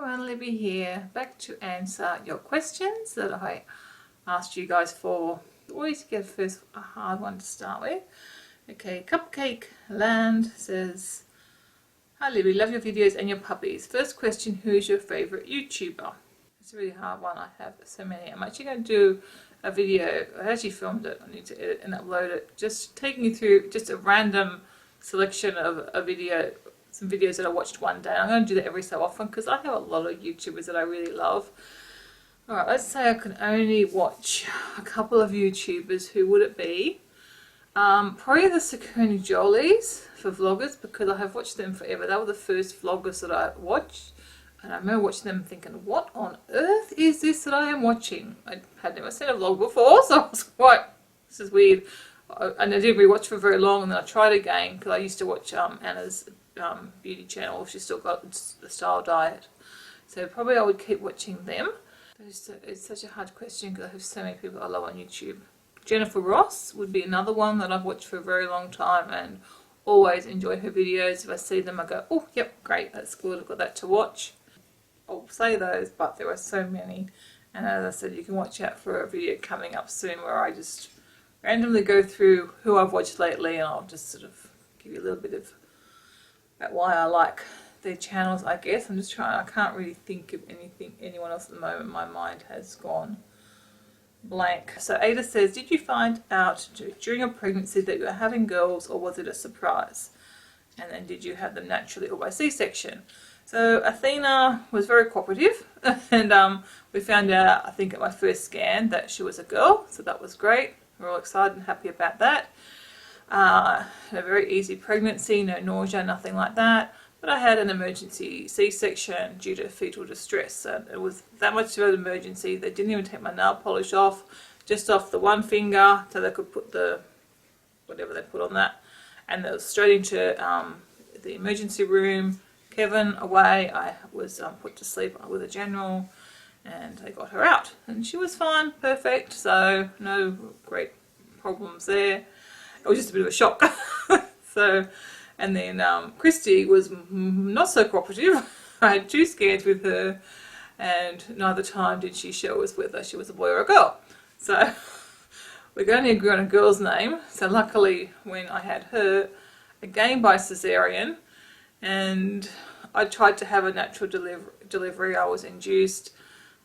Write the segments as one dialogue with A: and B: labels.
A: everyone, Libby here, back to answer your questions that I asked you guys for. Always get first a hard one to start with. Okay, Cupcake Land says, "Hi Libby, love your videos and your puppies. First question, who is your favourite YouTuber?" It's a really hard one, I have so many. I'm actually going to do a video, I actually filmed it, I need to edit and upload it, just taking you through just a random selection of a video, some videos that I watched one day. I'm going to do that every so often because I have a lot of YouTubers that I really love. Alright, let's say I can only watch a couple of YouTubers. Who would it be? Probably the Sakuni Jolies for vloggers, because I have watched them forever. They were the first vloggers that I watched, and I remember watching them thinking, what on earth is this that I am watching? I had never seen a vlog before, so I was quite, this is weird. And I didn't really watch for very long, and then I tried again because I used to watch Anna's beauty channel. She's still got the Style Diet, so probably I would keep watching them. It's such a hard question because I have so many people I love on YouTube. Jennifer Ross would be another one that I've watched for a very long time and always enjoy her videos. If I see them I go, oh yep, great, that's good, I've got that to watch. I'll say those, but there are so many, and as I said, you can watch out for a video coming up soon where I just randomly go through who I've watched lately, and I'll just sort of give you a little bit of about why I like their channels, I guess. I'm just trying, I can't really think of anyone else at the moment. My mind has gone blank. So Ada says, did you find out during your pregnancy that you were having girls, or was it a surprise? And then did you have them naturally or by C-section? So Athena was very cooperative, and we found out, I think at my first scan, that she was a girl, so that was great. We're all excited and happy about that. A very easy pregnancy, no nausea, nothing like that. But I had an emergency C-section due to fetal distress. So it was that much of an emergency. They didn't even take my nail polish off, just off the one finger, so they could put the whatever they put on that. And it was straight into the emergency room. Kevin away. I was put to sleep with a general, and they got her out, and she was fine, perfect. So no great problems there. It was just a bit of a shock. So, and then Christy was not so cooperative. I had 2 scans with her, and neither time did she show us whether she was a boy or a girl. So we're going to agree on a girl's name. So luckily, when I had her, again by cesarean, and I tried to have a natural delivery. I was induced.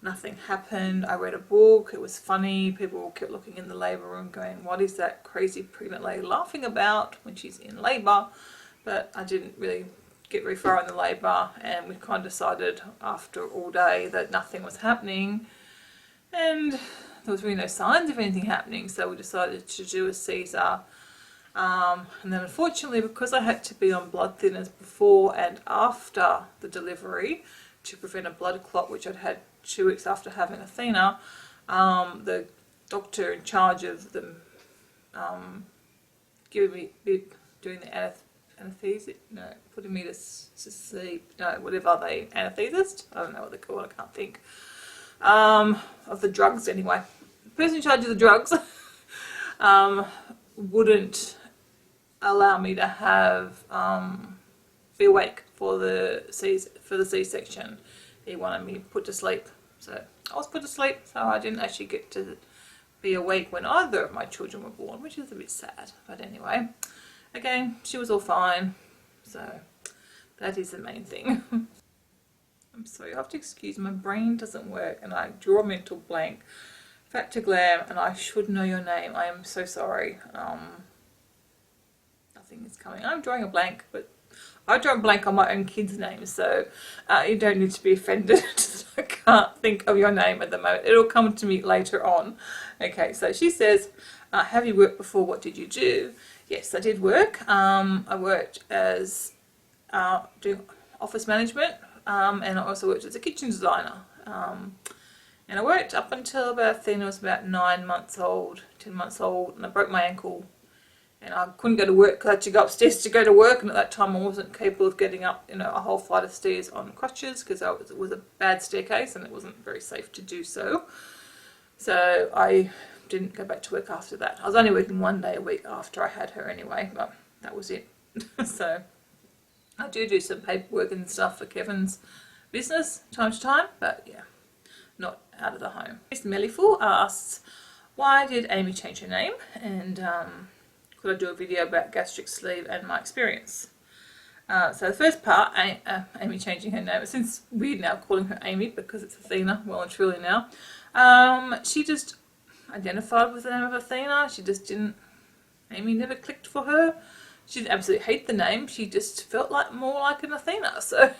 A: Nothing happened. I read a book. It was funny. People kept looking in the labour room going, what is that crazy pregnant lady laughing about when she's in labour? But I didn't really get very far in the labour, and we kind of decided after all day that nothing was happening, and there was really no signs of anything happening, so we decided to do a Caesar. And then unfortunately, because I had to be on blood thinners before and after the delivery to prevent a blood clot, which I'd had 2 weeks after having Athena, the doctor in charge of them doing the anesthesia, no, putting me to sleep, no, whatever they, anesthesist, I don't know what they call it, I can't think, of the drugs anyway. The person in charge of the drugs wouldn't allow me to have be awake for the C-section. He wanted me put to sleep, so I was put to sleep, so I didn't actually get to be awake when either of my children were born, which is a bit sad. But anyway, again, she was all fine, so that is the main thing. I'm sorry, you have to excuse my brain doesn't work and I draw a mental blank. Fat to Glam, and I should know your name. I am so sorry. Nothing is coming. I'm drawing a blank, but I draw a blank on my own kids' names, so you don't need to be offended. I can't think of your name at the moment. It'll come to me later on. Okay, so she says, have you worked before? What did you do? Yes, I did work. I worked as doing office management, and I also worked as a kitchen designer. And I worked up until about Athena was about 9 months old, 10 months old, and I broke my ankle. And I couldn't go to work because I had to go upstairs to go to work, and at that time I wasn't capable of getting up, a whole flight of stairs on crutches because it was a bad staircase and it wasn't very safe to do so. So I didn't go back to work after that. I was only working 1 day a week after I had her anyway, but that was it. So I do some paperwork and stuff for Kevin's business time to time, but yeah, not out of the home. Mellyful asks, why did Amy change her name, and could I do a video about gastric sleeve and my experience? So the first part, Amy changing her name, since we're now calling her Amy because it's Athena, well and truly now, she just identified with the name of Athena. She just didn't, Amy never clicked for her. She didn't absolutely hate the name, she just felt like more like an Athena. So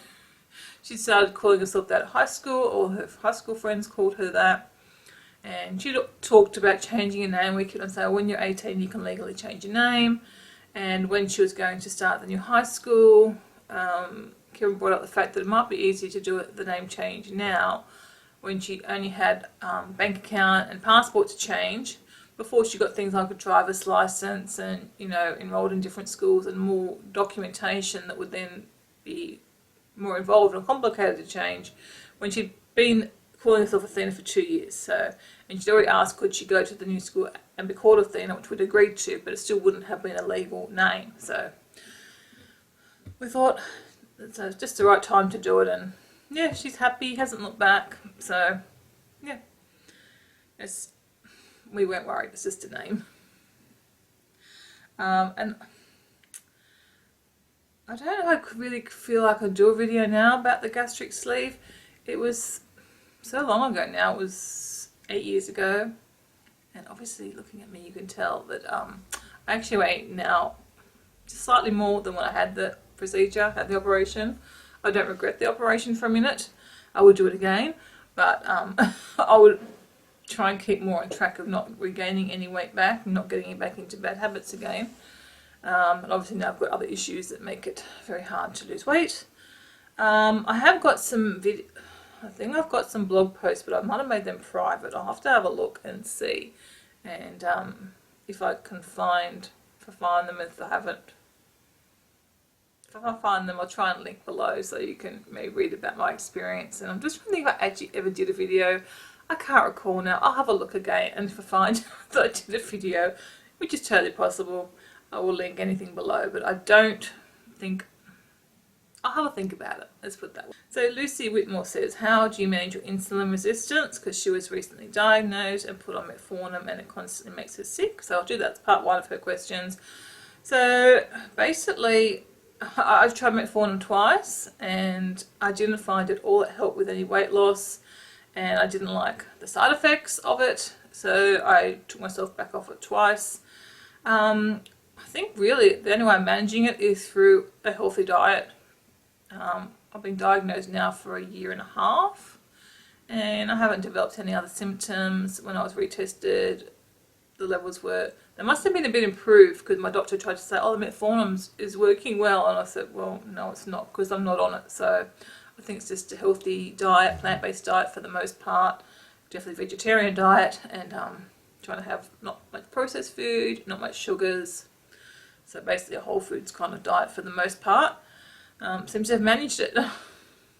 A: she started calling herself that at high school, or her high school friends called her that. And she talked about changing her name. We could say, when you're 18 you can legally change your name. And when she was going to start the new high school, Karen brought up the fact that it might be easier to do the name change now, when she only had bank account and passport to change, before she got things like a driver's license and, you know, enrolled in different schools and more documentation that would then be more involved and complicated to change, when she'd been calling herself Athena for 2 years. So, and she'd already asked could she go to the new school and be called Athena, which we'd agreed to, but it still wouldn't have been a legal name. So we thought it's just the right time to do it, and yeah, she's happy, hasn't looked back. So yeah, we weren't worried, it's just a name. And I don't know if I really feel like I do a video now about the gastric sleeve. It was so long ago now, it was 8 years ago, and obviously looking at me you can tell that I actually weigh now just slightly more than when I had the procedure, had the operation. I don't regret the operation for a minute. I would do it again, but I would try and keep more on track of not regaining any weight back and not getting back into bad habits again. And obviously now I've got other issues that make it very hard to lose weight. I have got some I think I've got some blog posts, but I might have made them private. I'll have to have a look and see, and if I can find them. If I find them, I'll try and link below so you can maybe read about my experience. And I'm just trying to think if I actually ever did a video. I can't recall now. I'll have a look again, and if I find that I did a video, which is totally possible, I will link anything below. But I don't think, I'll have a think about it, let's put it that way. So Lucy Whitmore says, how do you manage your insulin resistance? Because she was recently diagnosed and put on metformin and it constantly makes her sick. So I'll do that as part one of her questions. So basically, I've tried metformin twice and I didn't find it all that helped with any weight loss, and I didn't like the side effects of it, so I took myself back off it twice. I think really the only way I'm managing it is through a healthy diet. I've been diagnosed now for 1.5 years, and I haven't developed any other symptoms. When I was retested, the levels they must have been a bit improved, because my doctor tried to say, oh, the metformin is working well, and I said, well, no, it's not, because I'm not on it. So I think it's just a healthy diet, plant-based diet for the most part, definitely vegetarian diet, and trying to have not much processed food, not much sugars. So basically a whole foods kind of diet for the most part. Seems to have managed it,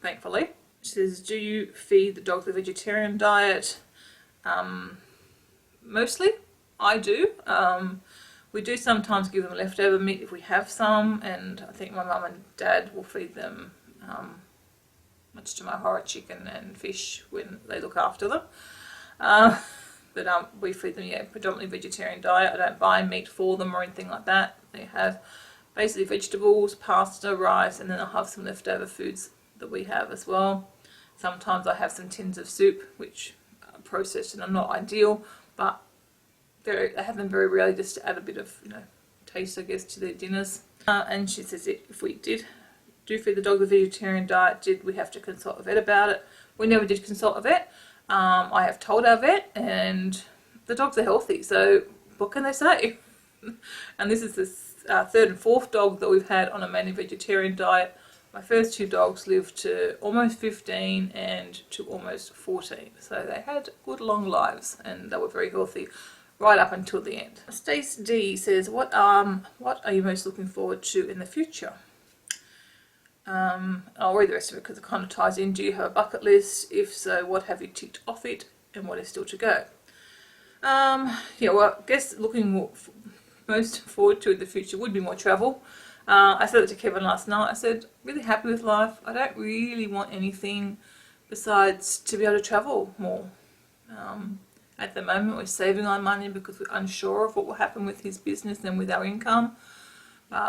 A: thankfully. She says, do you feed the dog the vegetarian diet? Mostly, I do. We do sometimes give them leftover meat if we have some, and I think my mum and dad will feed them, much to my horror, chicken and fish when they look after them. But we feed them, yeah, predominantly vegetarian diet. I don't buy meat for them or anything like that. They have basically vegetables, pasta, rice, and then I'll have some leftover foods that we have as well. Sometimes I have some tins of soup, which are processed and are not ideal, but I have them very rarely, just to add a bit of, you know, taste, I guess, to their dinners. And she says if we do feed the dog the vegetarian diet, did we have to consult a vet about it? We never did consult a vet. I have told our vet, and the dogs are healthy, so what can they say? And this is the third and fourth dog that we've had on a mainly vegetarian diet. My first 2 dogs lived to almost 15 and to almost 14, so they had good long lives and they were very healthy right up until the end. Stace D says, what are you most looking forward to in the future? I'll read the rest of it because it kind of ties in. Do you have a bucket list? If so, what have you ticked off it, and what is still to go? Yeah, well, I guess looking most forward to in the future would be more travel. I said it to Kevin last night. I said, really happy with life. I don't really want anything besides to be able to travel more. At the moment, we're saving our money because we're unsure of what will happen with his business and with our income.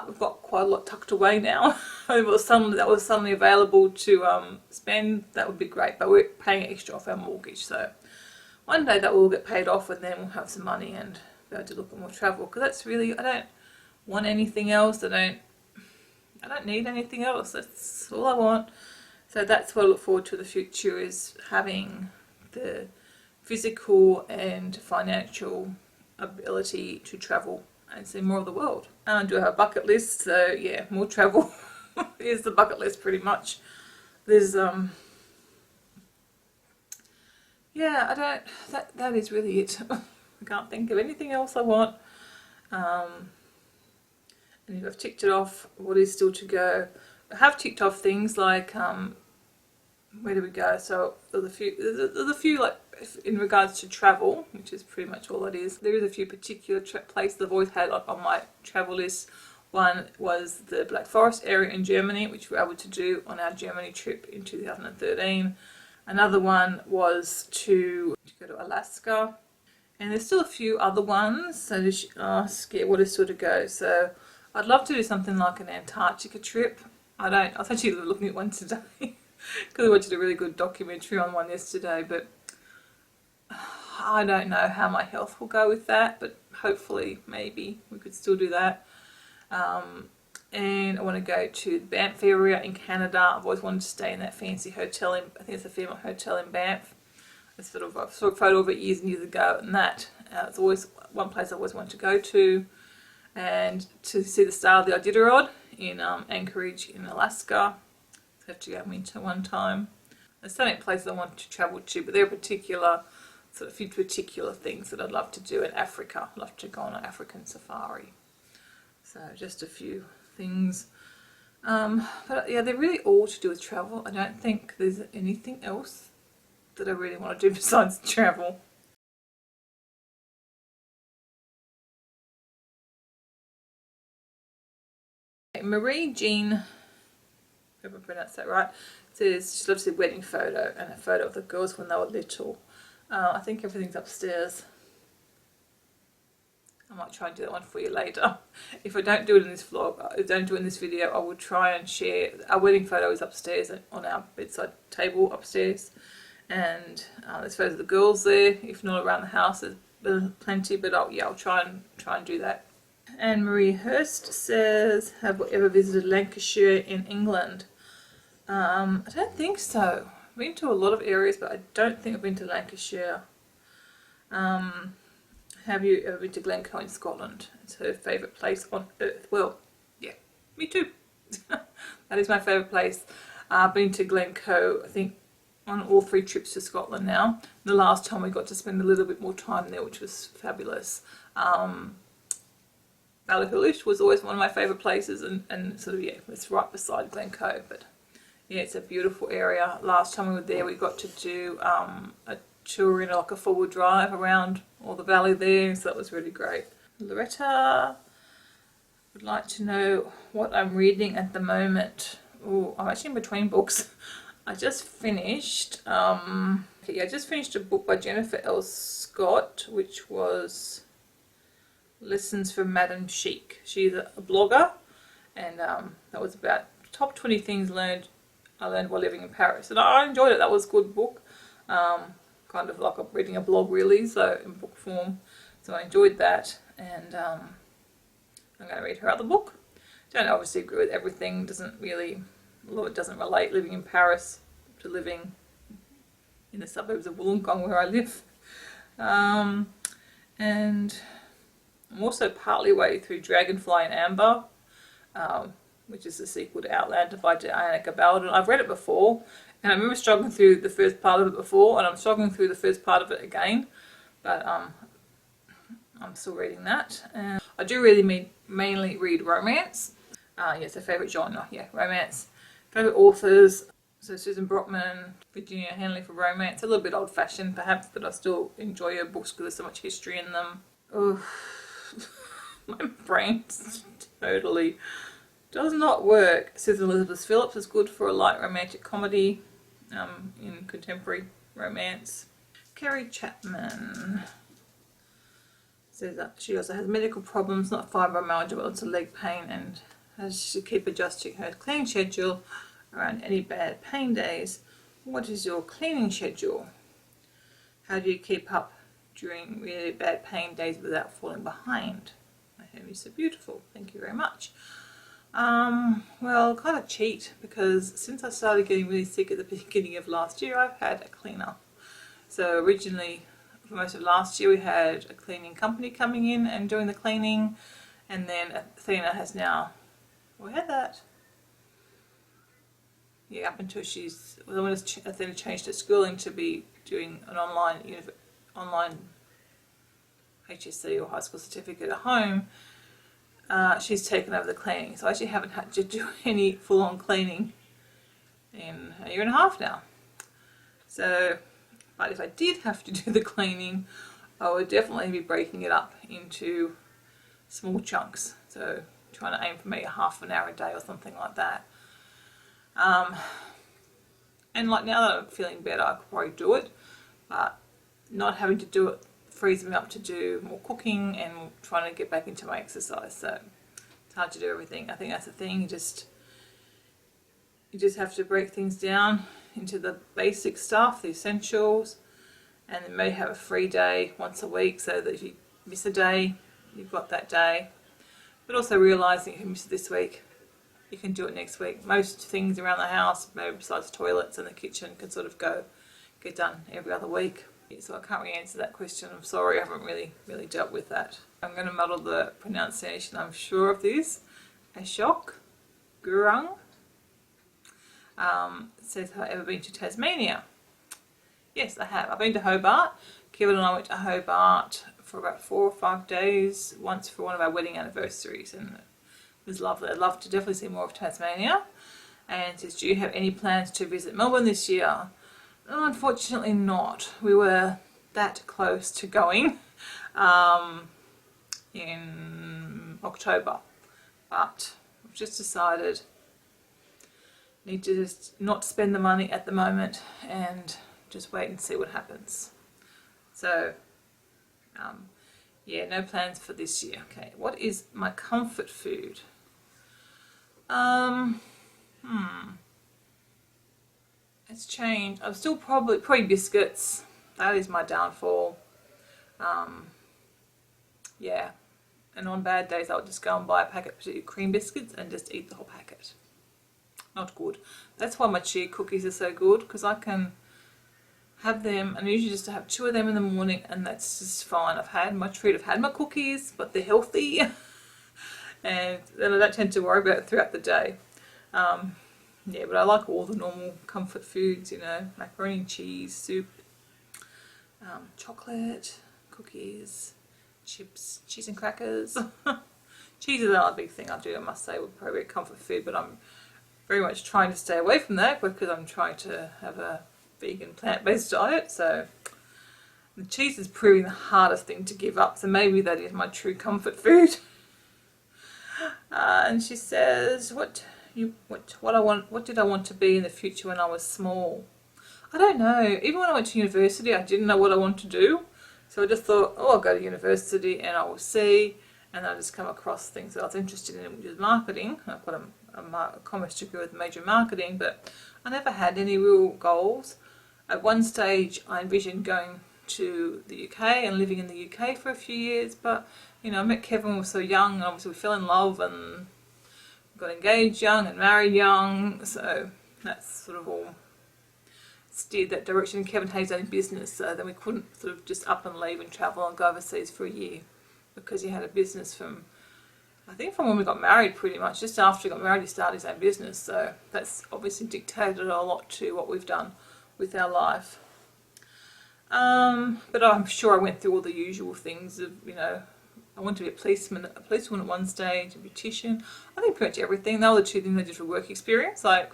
A: We've got quite a lot tucked away now. If it was something that was suddenly available to spend, that would be great. But we're paying extra off our mortgage, so one day that will get paid off, and then we'll have some money and be able to look at more travel. Because that's really, I don't want anything else. I don't need anything else. That's all I want. So that's what I look forward to in the future, is having the physical and financial ability to travel and see more of the world. And I do have a bucket list, so yeah, more travel is the bucket list pretty much. There's yeah, that is really it. I can't think of anything else I want. And if I've ticked it off, what is still to go? I have ticked off things like where do we go? So there's a few like in regards to travel, which is pretty much all it is. There is a few particular places I've always had on my travel list. One was the Black Forest area in Germany, which we were able to do on our Germany trip in 2013. Another one was to go to Alaska. And there's still a few other ones, so just ask what is still to go. So I'd love to do something like an Antarctica trip. I was actually looking at one today because I watched a really good documentary on one yesterday, but I don't know how my health will go with that, but hopefully maybe we could still do that. And I want to go to the Banff area in Canada. I've always wanted to stay in that fancy hotel I think it's a Fairmont Hotel in Banff. I saw a photo of it years and years ago, and that it's always one place I always wanted to go to. And to see the Star of the Iditarod in Anchorage in Alaska. I have to go in winter one time. There's so many places I want to travel to, but there are few particular things that I'd love to do in Africa. I'd love to go on an African safari. So just a few things. But yeah, they're really all to do with travel. I don't think there's anything else that I really want to do besides travel. Marie Jean, if I pronounced that right, says she loves the wedding photo and a photo of the girls when they were little. I think everything's upstairs. I might try and do that one for you later. If I don't do it in this vlog, don't do it in this video, I will try and share. Our wedding photo is upstairs on our bedside table upstairs, and there's photos of the girls there. If not around the house, there's plenty. But I'll try and do that. And Marie Hurst says, have we ever visited Lancashire in England? I don't think so. I've been to a lot of areas, but I don't think I've been to Lancashire. Have you ever been to Glencoe in Scotland? It's her favourite place on earth. Well, yeah, me too. That is my favourite place. I've been to Glencoe, I think, on all 3 trips to Scotland now. The last time we got to spend a little bit more time there, which was fabulous. Ballahullish was always one of my favourite places, and sort of, yeah, it's right beside Glencoe, but yeah, it's a beautiful area. Last time we were there, we got to do a tour in like a 4-wheel drive around all the valley there, so that was really great. Loretta would like to know what I'm reading at the moment. Oh, I'm actually in between books. I just finished I just finished a book by Jennifer L. Scott, which was Lessons from Madame Chic. She's a blogger, and that was about top 20 things I learned while living in Paris, and I enjoyed it. That was a good book, kind of like reading a blog really, so in book form. So I enjoyed that, and I'm going to read her other book. Don't obviously agree with everything. A lot of it doesn't relate, living in Paris to living in the suburbs of Wollongong where I live. And I'm also partly way through Dragonfly and Amber, which is the sequel to Outlander by Diana Gabaldon. I've read it before, and I remember struggling through the first part of it before, and I'm struggling through the first part of it again, but I'm still reading that. And I do really mainly read romance. Yes, a favourite genre, yeah, romance. Favourite authors, so Susan Brockman, Virginia Henley for romance. A little bit old-fashioned perhaps, but I still enjoy her books because there's so much history in them. Oh, my brain's Does not work. Susan Elizabeth Phillips is good for a light romantic comedy in contemporary romance. Kerry Chapman says that she also has medical problems, not fibromyalgia, but also leg pain, and has to keep adjusting her cleaning schedule around any bad pain days. What is your cleaning schedule? How do you keep up during really bad pain days without falling behind? My home is so beautiful. Thank you very much. Well, kind of cheat, because since I started getting really sick at the beginning of last year, I've had a cleaner. So originally, for most of last year, we had a cleaning company coming in and doing the cleaning, and then Athena has now, we had that. Yeah, up until when Athena changed her schooling to be doing an online HSC or high school certificate at home, she's taken over the cleaning. So I actually haven't had to do any full-on cleaning in a year and a half now. So, but if I did have to do the cleaning, I would definitely be breaking it up into small chunks. So trying to aim for maybe half an hour a day or something like that. And like now that I'm feeling better, I could probably do it, but not having to do it frees me up to do more cooking and trying to get back into my exercise. So it's hard to do everything. I think that's the thing. You just have to break things down into the basic stuff, the essentials, and then maybe have a free day once a week, so that if you miss a day, you've got that day. But also realising if you miss it this week, you can do it next week. Most things around the house, maybe besides toilets and the kitchen, can sort of get done every other week. So I can't really answer that question. I'm sorry, I haven't really dealt with that. I'm going to muddle the pronunciation, I'm sure of this. Ashok Gurung says, have I ever been to Tasmania? Yes, I have. I've been to Hobart. Kevin and I went to Hobart for about 4 or 5 days, once for one of our wedding anniversaries, and it was lovely. I'd love to definitely see more of Tasmania. And says, do you have any plans to visit Melbourne this year? Oh, unfortunately not. We were that close to going in October, but we've just decided need to just not spend the money at the moment and just wait and see what happens. So yeah, no plans for this year. Okay, what is my comfort food? It's changed. I'm still probably biscuits. That is my downfall. Yeah, and on bad days I'll just go and buy a packet of cream biscuits and just eat the whole packet. Not good. That's why my chia cookies are so good, because I can have them, and I usually just have 2 of them in the morning, and that's just fine. I've had my treat, I've had my cookies, but they're healthy, and then I don't tend to worry about it throughout the day. Yeah, but I like all the normal comfort foods, you know, macaroni and cheese, soup, chocolate, cookies, chips, cheese and crackers. Cheese is another big thing I do, I must say, would probably be a comfort food, but I'm very much trying to stay away from that because I'm trying to have a vegan plant-based diet. So the cheese is proving the hardest thing to give up, so maybe that is my true comfort food. And she says, what did I want to be in the future when I was small? I don't know. Even when I went to university, I didn't know what I wanted to do. So I just thought, oh, I'll go to university and I will see. And I just come across things that I was interested in, which is marketing. I've got a commerce degree with major marketing, but I never had any real goals. At one stage, I envisioned going to the UK and living in the UK for a few years, but you know, I met Kevin when we were so young, and obviously we fell in love and got engaged young and married young, so that's sort of all steered that direction. Kevin had his own business, so then we couldn't sort of just up and leave and travel and go overseas for a year, because he had a business from, I think from when we got married pretty much. Just after he got married he started his own business, so that's obviously dictated a lot to what we've done with our life. But I'm sure I went through all the usual things of, you know, I wanted to be a policeman at one stage, a beautician. I think pretty much everything. They were the 2 things I did for work experience. Like,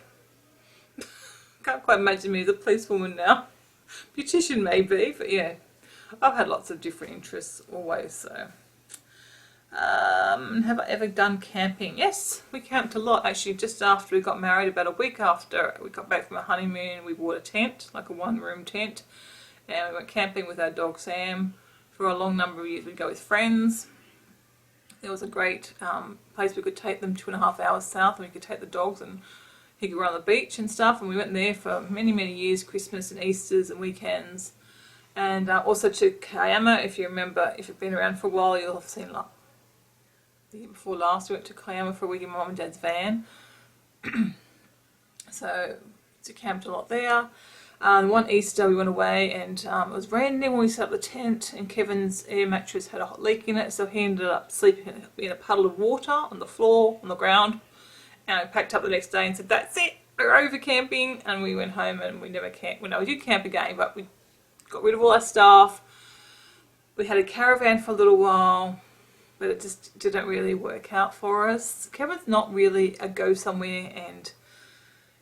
A: can't quite imagine me as a policewoman now. Beautician maybe, but yeah, I've had lots of different interests always. So Have I ever done camping? Yes, we camped a lot actually. Just after we got married, about a week after we got back from our honeymoon, we bought a tent, like a one-room tent, and we went camping with our dog Sam for a long number of years. We'd go with friends. It was a great place. We could take them 2.5 hours south, and we could take the dogs, and he could run on the beach and stuff. And we went there for many, many years, Christmas and Easters and weekends. And also to Kiama, if you remember, if you've been around for a while, you'll have seen, like, the year before last, we went to Kiama for a week in Mum and Dad's van. So camped a lot there. One Easter we went away, and it was raining when we set up the tent, and Kevin's air mattress had a hot leak in it, so he ended up sleeping in a puddle of water on the floor, on the ground. And I packed up the next day and said, that's it, we're over camping. And we went home, and we never camped. Well, no, we did camp again, but we got rid of all our stuff. We had a caravan for a little while, but it just didn't really work out for us. Kevin's not really a go somewhere and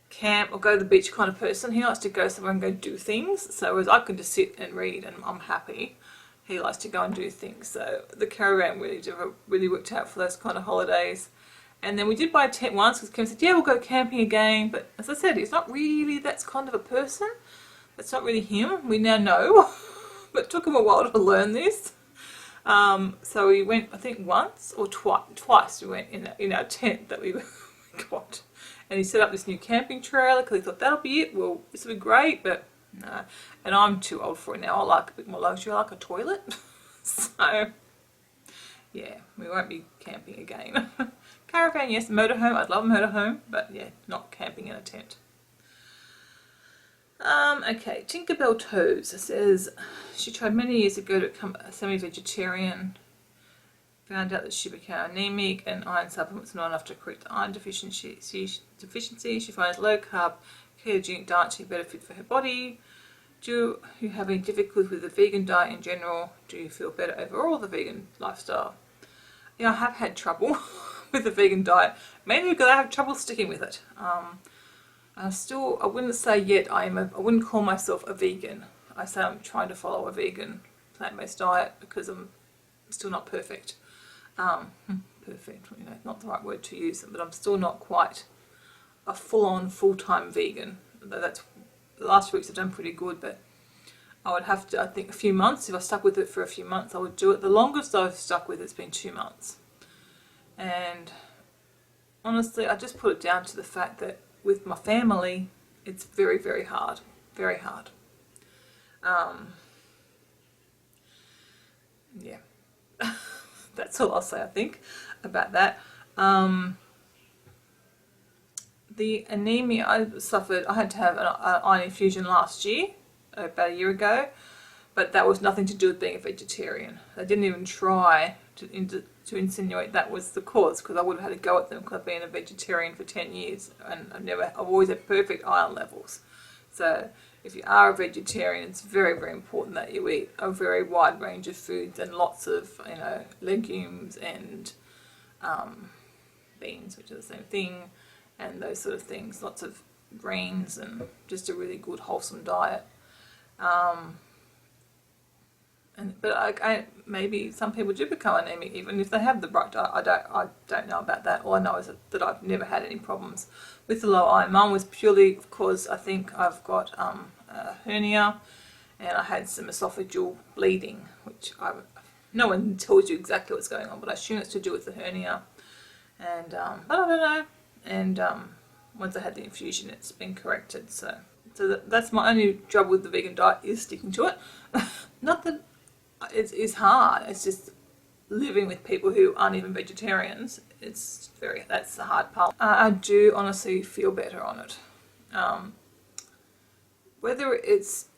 A: camp or go to the beach kind of person. He likes to go somewhere and go do things. So as I can just sit and read and I'm happy, he likes to go and do things. So the caravan really worked out for those kind of holidays. And then we did buy a tent once because Kevin said, yeah, we'll go camping again. But as I said, he's not really that kind of a person. That's not really him. We now know. But it took him a while to learn this. So we went, I think once or twice we went in our tent that we got. And he set up this new camping trailer because he thought that'll be it. Well, this will be great, but no. And I'm too old for it now. I like a bit more luxury. I like a toilet. So, yeah, we won't be camping again. Caravan, yes. Motorhome, I'd love a motorhome, but yeah, not camping in a tent. Okay, Tinkerbell Toes says she tried many years ago to become a semi-vegetarian. Found out that she became anemic and iron supplements not enough to correct the iron deficiency. She finds low carb ketogenic diet to be better fit for her body. Do you have any difficulties with the vegan diet in general? Do you feel better overall with the vegan lifestyle? Yeah, I have had trouble with the vegan diet, mainly because I have trouble sticking with it. I wouldn't say yet I wouldn't call myself a vegan. I say I'm trying to follow a vegan plant-based diet because I'm still not perfect. Perfect, you know, not the right word to use, but I'm still not quite a full-on, full-time vegan. That's the last 2 weeks I've done pretty good, but I would have to, I think, a few months. If I stuck with it for a few months, I would do it. The longest I've stuck with it's been 2 months. And honestly, I just put it down to the fact that with my family, it's very, very hard. Very hard. Yeah. That's all I'll say, I think, about that. The anemia I suffered, I had to have an iron infusion last year, about a year ago, but that was nothing to do with being a vegetarian. They didn't even try to insinuate that was the cause, because I would have had a go at them because I've been a vegetarian for 10 years and I've always had perfect iron levels. So if you are a vegetarian, it's very, very important that you eat a very wide range of foods and lots of, you know, legumes and beans, which are the same thing, and those sort of things. Lots of greens and just a really good wholesome diet. But maybe some people do become anemic even if they have the right diet. I don't know about that. All I know is that I've never had any problems with the low iron. Mine was purely because I think I've got a hernia and I had some esophageal bleeding, which no one tells you exactly what's going on, but I assume it's to do with the hernia. And but I don't know. And once I had the infusion, it's been corrected. So that's my only trouble with the vegan diet, is sticking to it. Not that it's hard. It's just living with people who aren't even vegetarians. That's the hard part. I do honestly feel better on it. Whether it's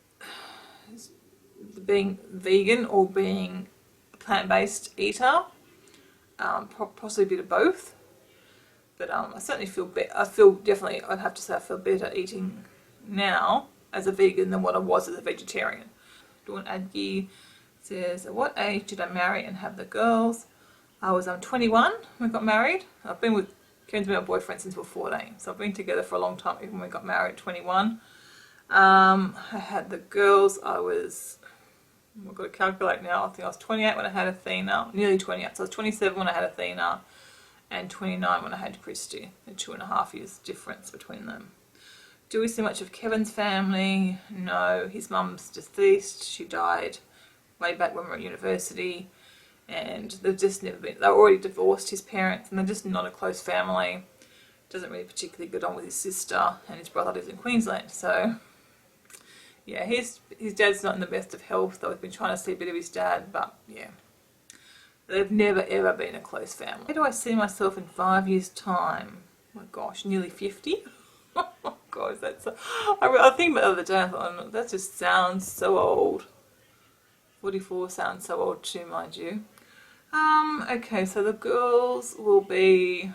A: being vegan or being a plant-based eater, possibly a bit of both. But I certainly feel better. I'd have to say I feel better eating now as a vegan than what I was as a vegetarian. Dawn Adgi says, at what age did I marry and have the girls? I was 21 when we got married. Kevin's been my boyfriend since we were 14, so I've been together for a long time, even when we got married at 21. I had the girls, I was I've got to calculate now. I think I was 28 when I had Athena, nearly 28. So I was 27 when I had Athena and 29 when I had Christy. A 2.5 years difference between them. Do we see much of Kevin's family? No, his mum's deceased. She died way back when we were at university, and they've just never been, they're already divorced, his parents, and they're just not a close family. Doesn't really particularly get on with his sister, and his brother lives in Queensland, so yeah, his dad's not in the best of health, though we've been trying to see a bit of his dad, but yeah, they've never ever been a close family. Where do I see myself in 5 years' time? Oh my gosh, nearly 50? Oh gosh, that's I think about the other day, I thought, that just sounds so old. 44 sounds so old too, mind you. Okay, so the girls will be,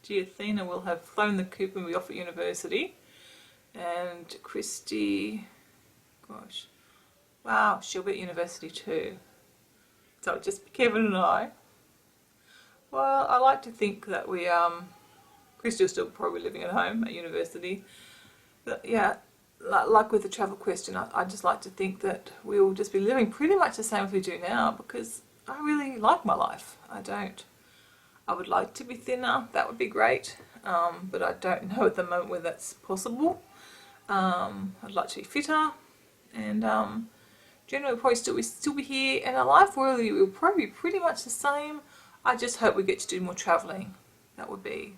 A: Athena will have flown the coop when we off at university, and Christy, gosh, wow, she'll be at university too. So just Kevin and I. Well, I like to think that we, Christy will still probably living at home at university. But yeah, like with the travel question, I just like to think that we'll just be living pretty much the same as we do now, because I really like my life. I would like to be thinner, that would be great, but I don't know at the moment whether that's possible. I'd like to be fitter, and generally we'll probably still be here, and our life really will probably be pretty much the same. I just hope we get to do more travelling. That would be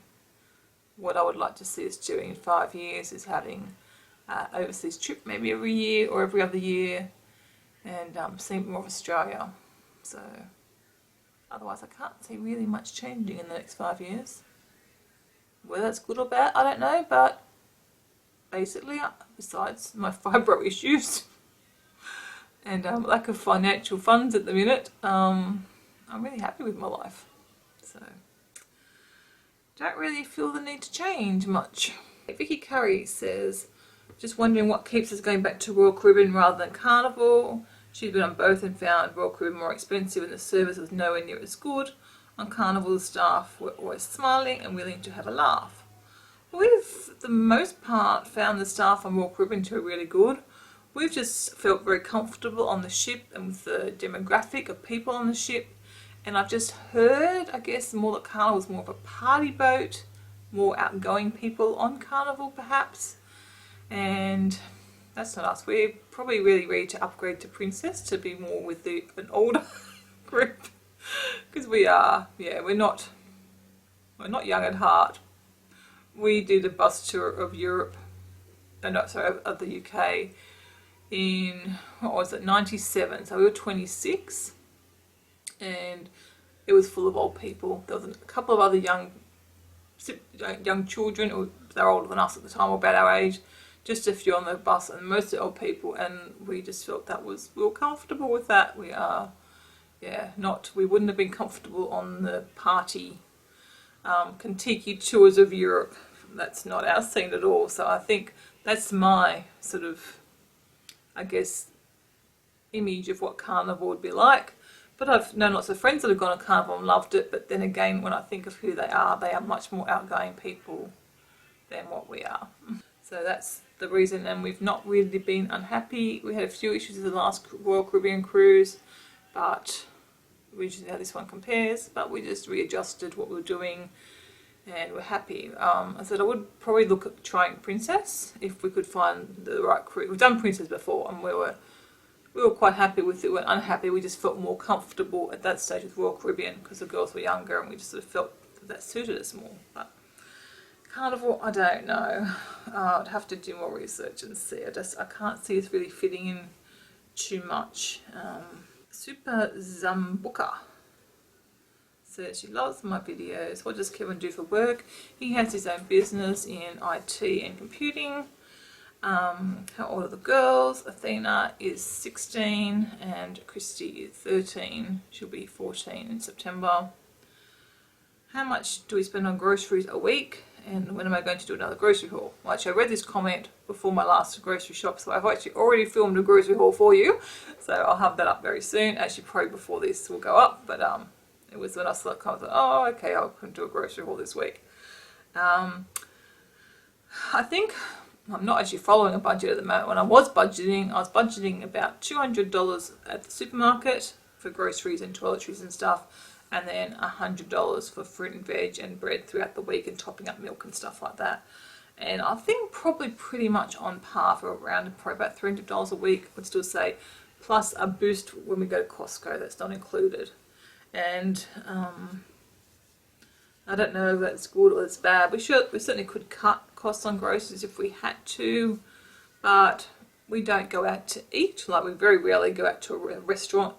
A: what I would like to see us doing in 5 years, is having overseas trip maybe every year or every other year, and seeing more of Australia. So otherwise I can't see really much changing in the next 5 years. Whether that's good or bad, I don't know, but basically, besides my fibro issues and lack of financial funds at the minute, I'm really happy with my life. So don't really feel the need to change much. Vicky Curry says, just wondering what keeps us going back to Royal Caribbean rather than Carnival. She's been on both and found Royal Caribbean more expensive and the service was nowhere near as good. On Carnival, the staff were always smiling and willing to have a laugh. We've, for the most part, found the staff on Royal Caribbean to be really good. We've just felt very comfortable on the ship and with the demographic of people on the ship. And I've just heard, I guess, more that Carnival's more of a party boat, more outgoing people on Carnival perhaps. And that's not us. We're probably really ready to upgrade to Princess to be more with an older group, because we are, yeah, we're not young at heart. We did a bus tour of Europe, of the UK in, what was it, 97, so we were 26, and it was full of old people. There was a couple of other young children, or they were older than us at the time, or about our age, just a few on the bus, and most of the old people, and we just felt we were comfortable with that. We are, yeah, we wouldn't have been comfortable on the party Kentucky tours of Europe. That's not our scene at all. So I think that's my sort of, I guess, image of what Carnival would be like. But I've known lots of friends that have gone on Carnival and loved it, but then again, when I think of who they are much more outgoing people than what we are. So that's the reason, and we've not really been unhappy. We had a few issues with the last Royal Caribbean cruise, but we just know how this one compares, but we just readjusted what we were doing and we're happy. I said I would probably look at trying Princess if we could find the right cruise. We've done Princess before and we were quite happy with it. We weren't unhappy, we just felt more comfortable at that stage with Royal Caribbean because the girls were younger and we just sort of felt that suited us more. But Carnival, I don't know. I'd have to do more research and see. I can't see us really fitting in too much. Super Zambuka says she loves my videos. What does Kevin do for work? He has his own business in IT and computing. How old are the girls? Athena is 16 and Christy is 13. She'll be 14 in September. How much do we spend on groceries a week? And when am I going to do another grocery haul? Well, actually, I read this comment before my last grocery shop, so I've actually already filmed a grocery haul for you. So I'll have that up very soon. Actually, probably before this will go up, but it was when I thought, oh, okay, I'll do a grocery haul this week. I think I'm not actually following a budget at the moment. When I was budgeting about $200 at the supermarket for groceries and toiletries and stuff, and then $100 for fruit and veg and bread throughout the week and topping up milk and stuff like that. And I think probably pretty much on par for around probably about $300 a week, I would still say, plus a boost when we go to Costco, that's not included. And I don't know if that's good or that's bad. We certainly could cut costs on groceries if we had to, but we don't go out to eat. Like, we very rarely go out to a restaurant.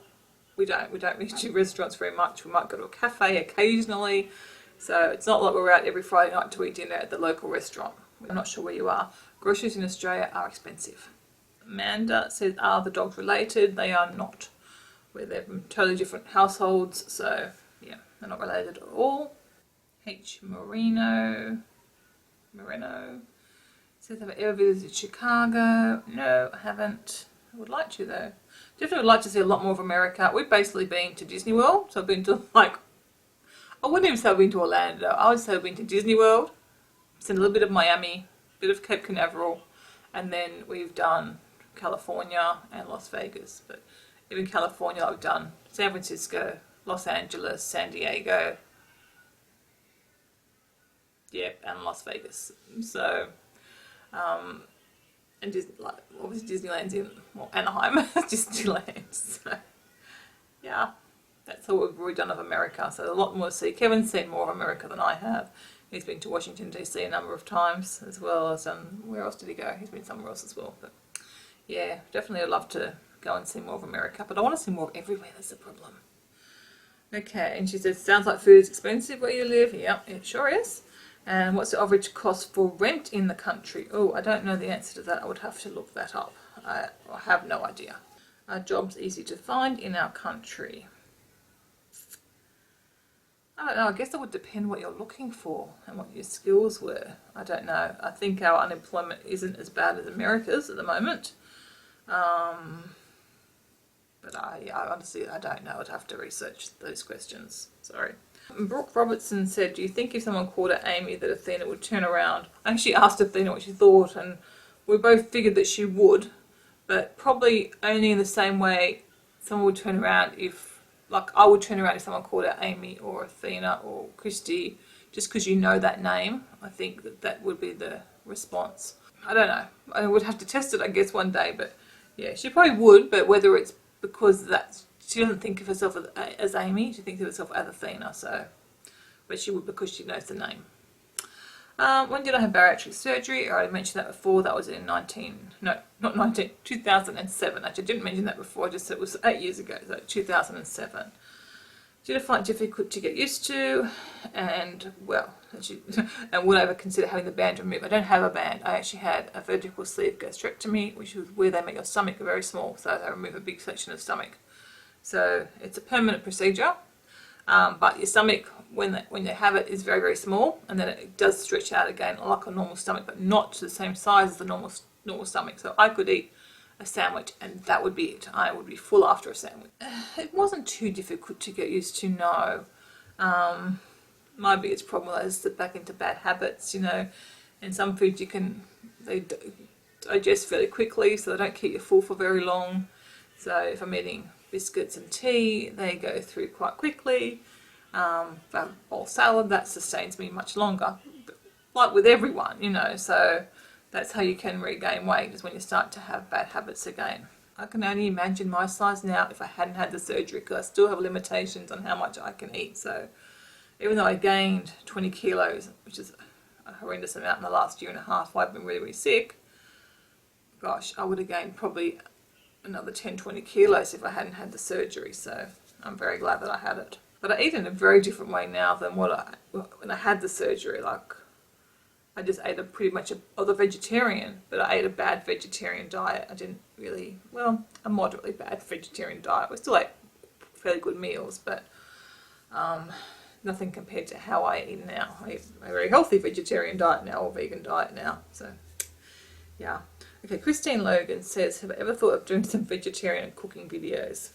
A: We don't really do restaurants very much. We might go to a cafe occasionally. So it's not like we're out every Friday night to eat dinner at the local restaurant. I'm not sure where you are. Groceries in Australia are expensive. Amanda says, are the dogs related? They are not. They're from totally different households, so yeah, they're not related at all. H. Moreno says, have I ever visited Chicago? No, I haven't. I would like to though. Definitely would like to see a lot more of America. We've basically been to Disney World, so I've been to, like, I wouldn't even say I've been to Orlando. I would say I've been to Disney World, seen a little bit of Miami, a bit of Cape Canaveral, and then we've done California and Las Vegas. But even California, I've done San Francisco, Los Angeles, San Diego, yep, and Las Vegas. So, and like, obviously Disneyland's in, well, Anaheim, Disneyland. So, yeah, that's all we've already done of America. So a lot more to see. Kevin's seen more of America than I have. He's been to Washington DC a number of times, as well as where else did he go? He's been somewhere else as well. But yeah, definitely I'd love to go and see more of America, but I want to see more of everywhere. That's the problem. Okay, and she says, sounds like food is expensive where you live. Yep, it sure is. And what's the average cost for rent in the country? Oh, I don't know the answer to that. I would have to look that up. I have no idea. Are jobs easy to find in our country? I don't know. I guess it would depend what you're looking for and what your skills were. I don't know. I think our unemployment isn't as bad as America's at the moment. But I honestly, I don't know. I'd have to research those questions. Sorry. Brooke Robertson said, do you think if someone called her Amy that Athena would turn around? I actually asked Athena what she thought, and we both figured that she would, but probably only in the same way someone would turn around if, like, I would turn around if someone called her Amy or Athena or Christy, just because you know that name. I think that would be the response. I don't know. I would have to test it, I guess, one day, but yeah, she probably would, but whether it's because she doesn't think of herself as Amy, she thinks of herself as Athena, so, but she would because she knows the name. When did I have bariatric surgery? I already mentioned that before. That was in 2007. Actually, I didn't mention that before. I just said it was 8 years ago, so 2007. Did I find it difficult to get used to? And, well, actually, and would I ever consider having the band removed? I don't have a band. I actually had a vertical sleeve gastrectomy, which was where they make your stomach very small, so they remove a big section of stomach. So it's a permanent procedure, but your stomach, when you have it, is very, very small, and then it does stretch out again like a normal stomach, but not to the same size as the normal stomach. So I could eat a sandwich and that would be it. I would be full after a sandwich. It wasn't too difficult to get used to, no. My biggest problem is to back into bad habits, you know, and some foods they digest fairly quickly, so they don't keep you full for very long. So if I'm eating biscuits and tea, they go through quite quickly. But bowl salad, that sustains me much longer, like with everyone, you know, so that's how you can regain weight, is when you start to have bad habits again. I can only imagine my size now if I hadn't had the surgery, because I still have limitations on how much I can eat. So even though I gained 20 kilos, which is a horrendous amount in the last year and a half while I've been really, really sick, gosh, I would have gained probably another 10-20 kilos if I hadn't had the surgery. So I'm very glad that I had it. But I eat in a very different way now than when I had the surgery. Like, I just ate pretty much a vegetarian, but I ate a bad vegetarian diet. I didn't really, well, a moderately bad vegetarian diet. We still ate fairly good meals, but nothing compared to how I eat now. I eat a very healthy vegetarian diet now, or vegan diet now. So, yeah. Okay, Christine Logan says, have I ever thought of doing some vegetarian cooking videos?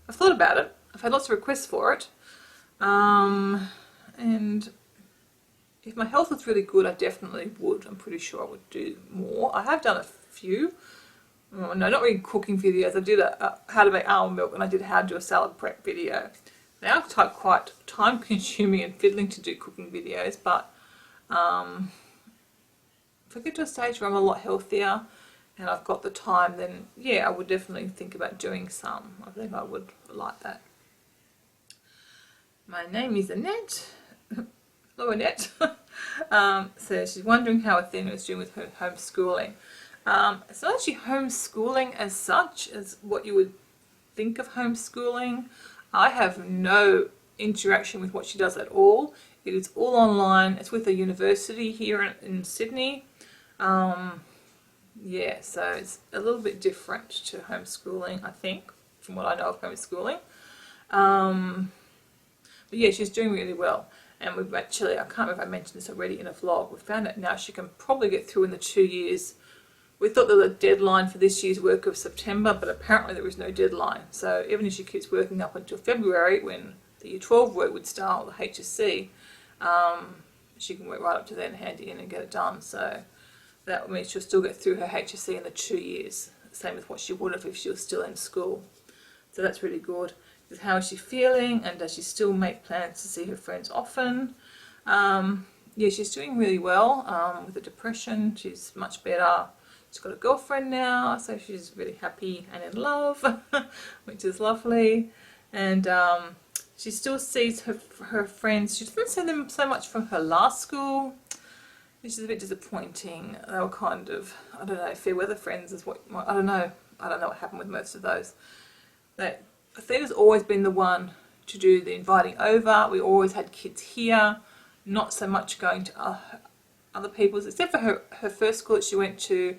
A: I've thought about it. I've had lots of requests for it. And if my health was really good, I definitely would. I'm pretty sure I would do more. I have done a few. No, not really cooking videos. I did a how to make almond milk, and I did how to do a salad prep video. They are quite time consuming and fiddling to do cooking videos, but if I get to a stage where I'm a lot healthier and I've got the time, then yeah, I would definitely think about doing some. I think I would like that. My name is Annette. Hello, Annette. So she's wondering how Athena is doing with her homeschooling. It's not actually homeschooling as such as what you would think of homeschooling. I have no interaction with what she does at all. It is all online. It's with a university here in Sydney. Yeah, so it's a little bit different to homeschooling, I think, from what I know of homeschooling. But yeah, she's doing really well. And we've actually, I can't remember if I mentioned this already in a vlog, we found out now she can probably get through in the 2 years. We thought there was a deadline for this year's work of September, but apparently there is no deadline. So even if she keeps working up until February, when the Year 12 work would start, or the HSC, she can work right up to then, hand it in and get it done. So that means she'll still get through her HSC in the 2 years, same as what she would have if she was still in school. So that's really good. How is she feeling, and does she still make plans to see her friends often? Yeah, she's doing really well with the depression. She's much better. She's got a girlfriend now, so she's really happy and in love, which is lovely. And she still sees her friends. She doesn't see them so much from her last school, which is a bit disappointing. They were kind of, I don't know, fair weather friends is what, I don't know what happened with most of those. Athena's always been the one to do the inviting over. We always had kids here, not so much going to other people's, except for her first school that she went to.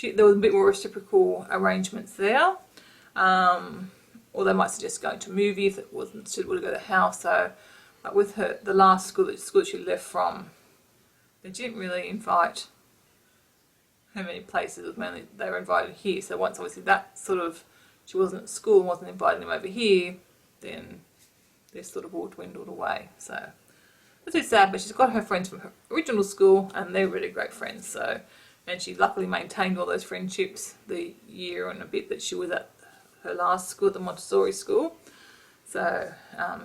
A: There was a bit more reciprocal arrangements there. Or they might suggest going to a movie if it wasn't suitable to go to the house. So, but with the last school she left from, they didn't really invite her many places. It was mainly they were invited here. So once obviously that sort of, she wasn't at school and wasn't inviting them over here, then they sort of all dwindled away. So it's a bit sad, but she's got her friends from her original school and they're really great friends. So, and she luckily maintained all those friendships the year and a bit that she was at her last school, the Montessori school. So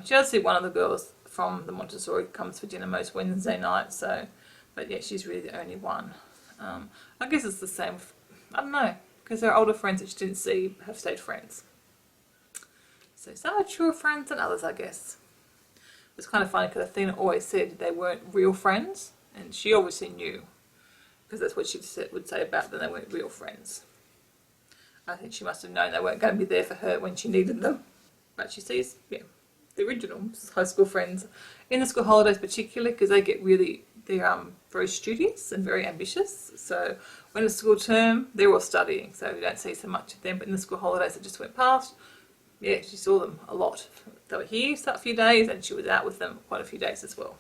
A: she does see one of the girls from the Montessori comes for dinner most Wednesday nights. So, but yeah, she's really the only one. I guess it's the same. I don't know, because her older friends that she didn't see have stayed friends. So some are truer friends than others, I guess. It's kind of funny because Athena always said they weren't real friends, and she obviously knew, because that's what she would say about them, they weren't real friends. I think she must have known they weren't going to be there for her when she needed them. But she sees, yeah, the original high school friends in the school holidays particularly, because they get really, they're very studious and very ambitious. So when it's school term, they're all studying, so we don't see so much of them. But in the school holidays that just went past, yeah, she saw them a lot. They were here for a few days, and she was out with them quite a few days as well.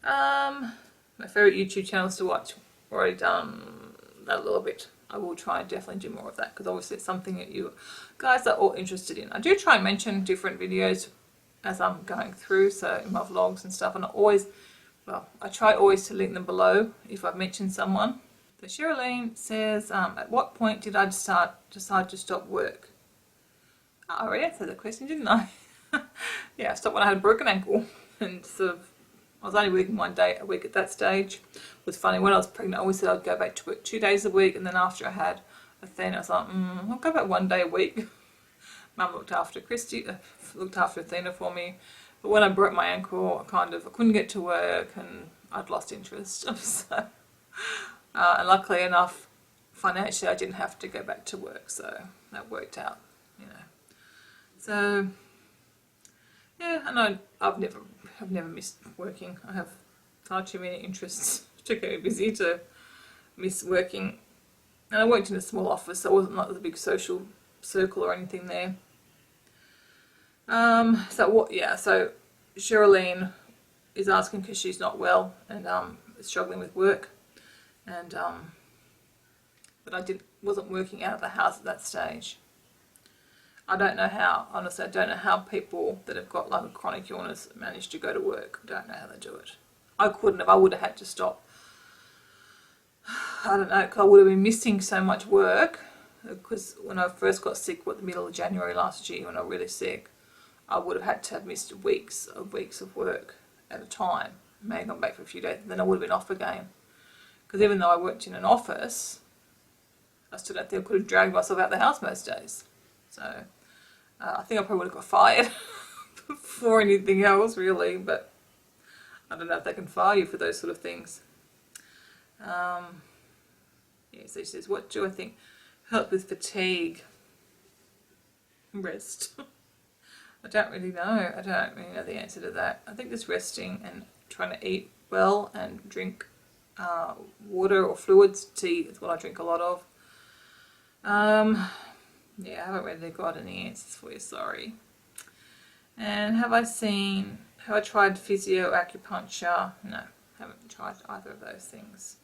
A: My favourite YouTube channels to watch, already done that a little bit. I will try and definitely do more of that, because obviously it's something that you guys are all interested in. I do try and mention different videos as I'm going through, so in my vlogs and stuff, and I try always to link them below if I've mentioned someone. So Sherilyn says, at what point did I decide to stop work? I already answered that question, didn't I? Yeah, I stopped when I had a broken ankle, and sort of, I was only working 1 day a week at that stage. It was funny, when I was pregnant I always said I'd go back to work 2 days a week, and then after I had Athena I was like, I'll go back 1 day a week. Mum looked after Athena for me. But when I broke my ankle, I couldn't get to work and I'd lost interest. So, and luckily enough, financially I didn't have to go back to work, so that worked out, you know. So, yeah, I know I've never missed working. I have far too many interests to keep me busy to miss working. And I worked in a small office, so it wasn't like a big social circle or anything there. So Sherilyn is asking because she's not well and is struggling with work, and but I wasn't working out of the house at that stage. I don't know how, honestly, I don't know how people that have got like a chronic illness manage to go to work. I don't know how they do it. I couldn't have. I would have had to stop. I don't know, because I would have been missing so much work. Because when I first got sick, the middle of January last year, when I was really sick, I would have had to have missed weeks of work at a time. May have gone back for a few days, and then I would have been off again. Because even though I worked in an office, I stood out there, could have dragged myself out the house most days. So I think I probably would have got fired before anything else, really. But I don't know if they can fire you for those sort of things. Yeah, so she says, what do I think help with fatigue? Rest. I don't really know. I don't really know the answer to that. I think just resting and trying to eat well and drink water or fluids. Tea is what I drink a lot of. Yeah, I haven't really got any answers for you, sorry. And have I tried physio, acupuncture? No, haven't tried either of those things.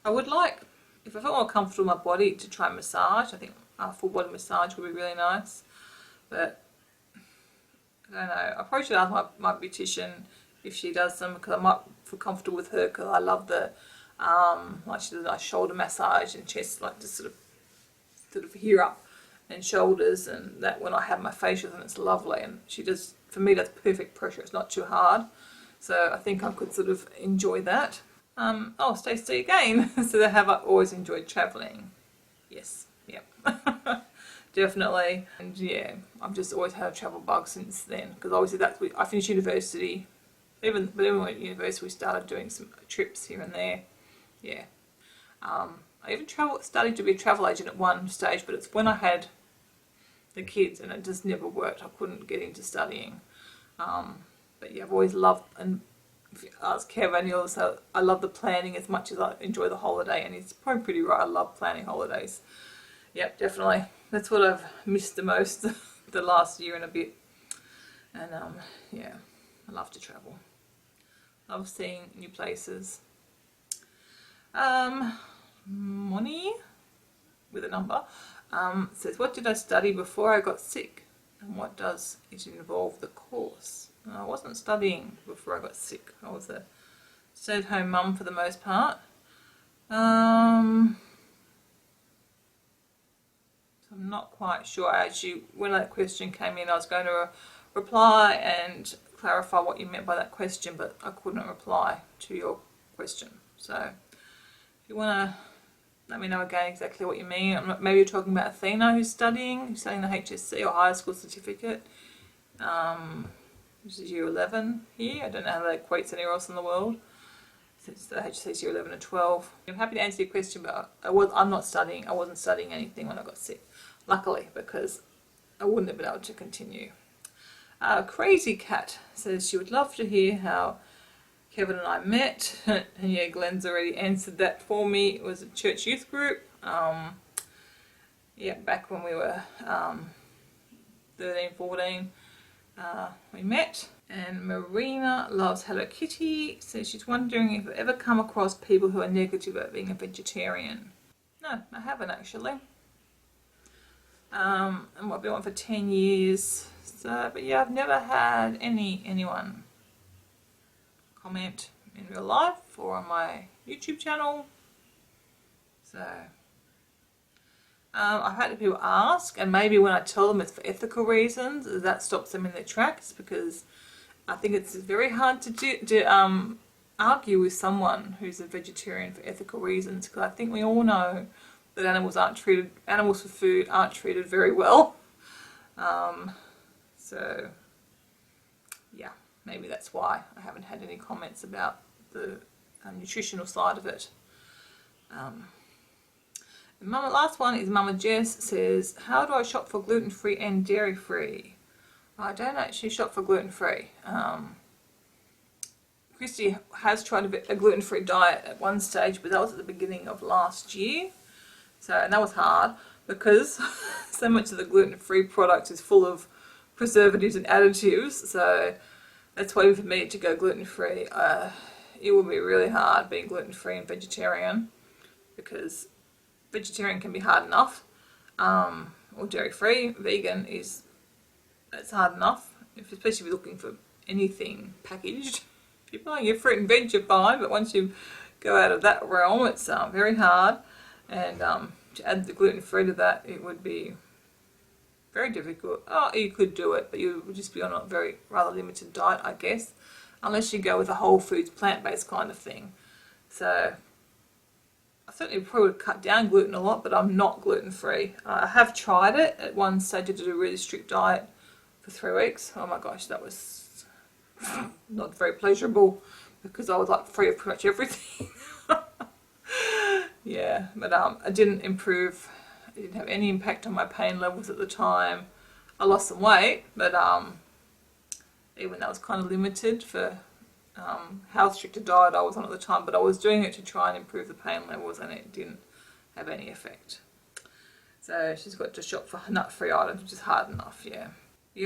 A: I would like, if I felt more comfortable in my body, to try massage. I think a full body massage would be really nice. But I don't know. I probably should ask my beautician if she does them, because I might feel comfortable with her, because I love the like she does a nice shoulder massage and chest, like just sort of here up and shoulders, and that when I have my facials, and it's lovely. And she does, for me, that's perfect pressure. It's not too hard, so I think I could sort of enjoy that. Oh, Stacey again. So have I always enjoyed travelling? Yes, yep. Definitely. And yeah, I've just always had a travel bug since then, because obviously I finished university. Even at university, we started doing some trips here and there. Yeah. I even studied to be a travel agent at one stage, but it's when I had the kids, and it just never worked. I couldn't get into studying. But yeah, I've always loved, and if you ask Kevin, he'll say I love the planning as much as I enjoy the holiday, and he's probably pretty right. I love planning holidays. Yep, definitely. That's what I've missed the most the last year and a bit. And yeah, I love to travel. Love seeing new places. Moni, with a number, says, what did I study before I got sick, and what does it involve the course? I wasn't studying before I got sick. I was a stay-at-home mum for the most part. So I'm not quite sure. Actually, when that question came in, I was going to reply and clarify what you meant by that question, but I couldn't reply to your question. So if you want to let me know again exactly what you mean. Maybe you're talking about Athena, who's studying the HSC or higher school certificate, which is year 11 here. I don't know how that equates anywhere else in the world, since the HSC is year 11 and 12. I'm happy to answer your question, but I'm not studying. I wasn't studying anything when I got sick, luckily, because I wouldn't have been able to continue. Crazy Cat says she would love to hear how Kevin and I met, and yeah, Glenn's already answered that for me. It was a church youth group. Yeah, back when we were 13, 14, we met. And Marina loves Hello Kitty, so she's wondering if I've ever come across people who are negative about being a vegetarian. No, I haven't actually. And I've been on for 10 years. So, but yeah, I've never had anyone comment in real life or on my YouTube channel. So I've had people ask, and maybe when I tell them it's for ethical reasons, that stops them in their tracks, because I think it's very hard to argue with someone who's a vegetarian for ethical reasons, because I think we all know that animals for food aren't treated very well. So yeah, maybe that's why I haven't had any comments about the nutritional side of it. Last one is Mama Jess says, how do I shop for gluten-free and dairy-free? I don't actually shop for gluten-free. Christy has tried a gluten-free diet at one stage, but that was at the beginning of last year. And that was hard, because so much of the gluten-free product is full of preservatives and additives. So that's why for me to go gluten-free, it will be really hard being gluten-free and vegetarian, because vegetarian can be hard enough, or dairy-free. Vegan it's hard enough, especially if you're looking for anything packaged. If you're buying your fruit and veg, you're fine, but once you go out of that realm, it's very hard. And to add the gluten-free to that, it would be very difficult. Oh, you could do it, but you would just be on a rather limited diet, I guess, unless you go with a whole foods, plant-based kind of thing. So I certainly probably would cut down gluten a lot, but I'm not gluten-free. I have tried it at one stage. I did a really strict diet for 3 weeks. Oh my gosh, that was not very pleasurable because I was like free of pretty much everything. Yeah, but I didn't improve. It didn't have any impact on my pain levels at the time. I lost some weight, but even that was kind of limited for how strict a diet I was on at the time. But I was doing it to try and improve the pain levels, and it didn't have any effect. So she's got to shop for nut-free items, which is hard enough. Yeah.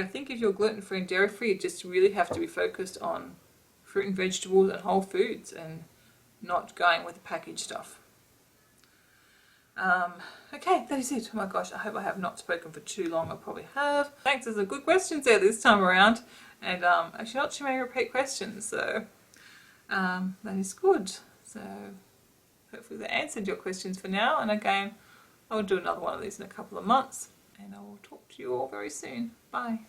A: I think if you're gluten-free and dairy-free, you just really have to be focused on fruit and vegetables and whole foods, and not going with the packaged stuff. Okay, that is it. Oh my gosh, I hope I have not spoken for too long. I probably have. Thanks, there's some good questions there this time around, and actually not too many repeat questions, so that is good. So hopefully that answered your questions for now, and again, I'll do another one of these in a couple of months, and I will talk to you all very soon. Bye.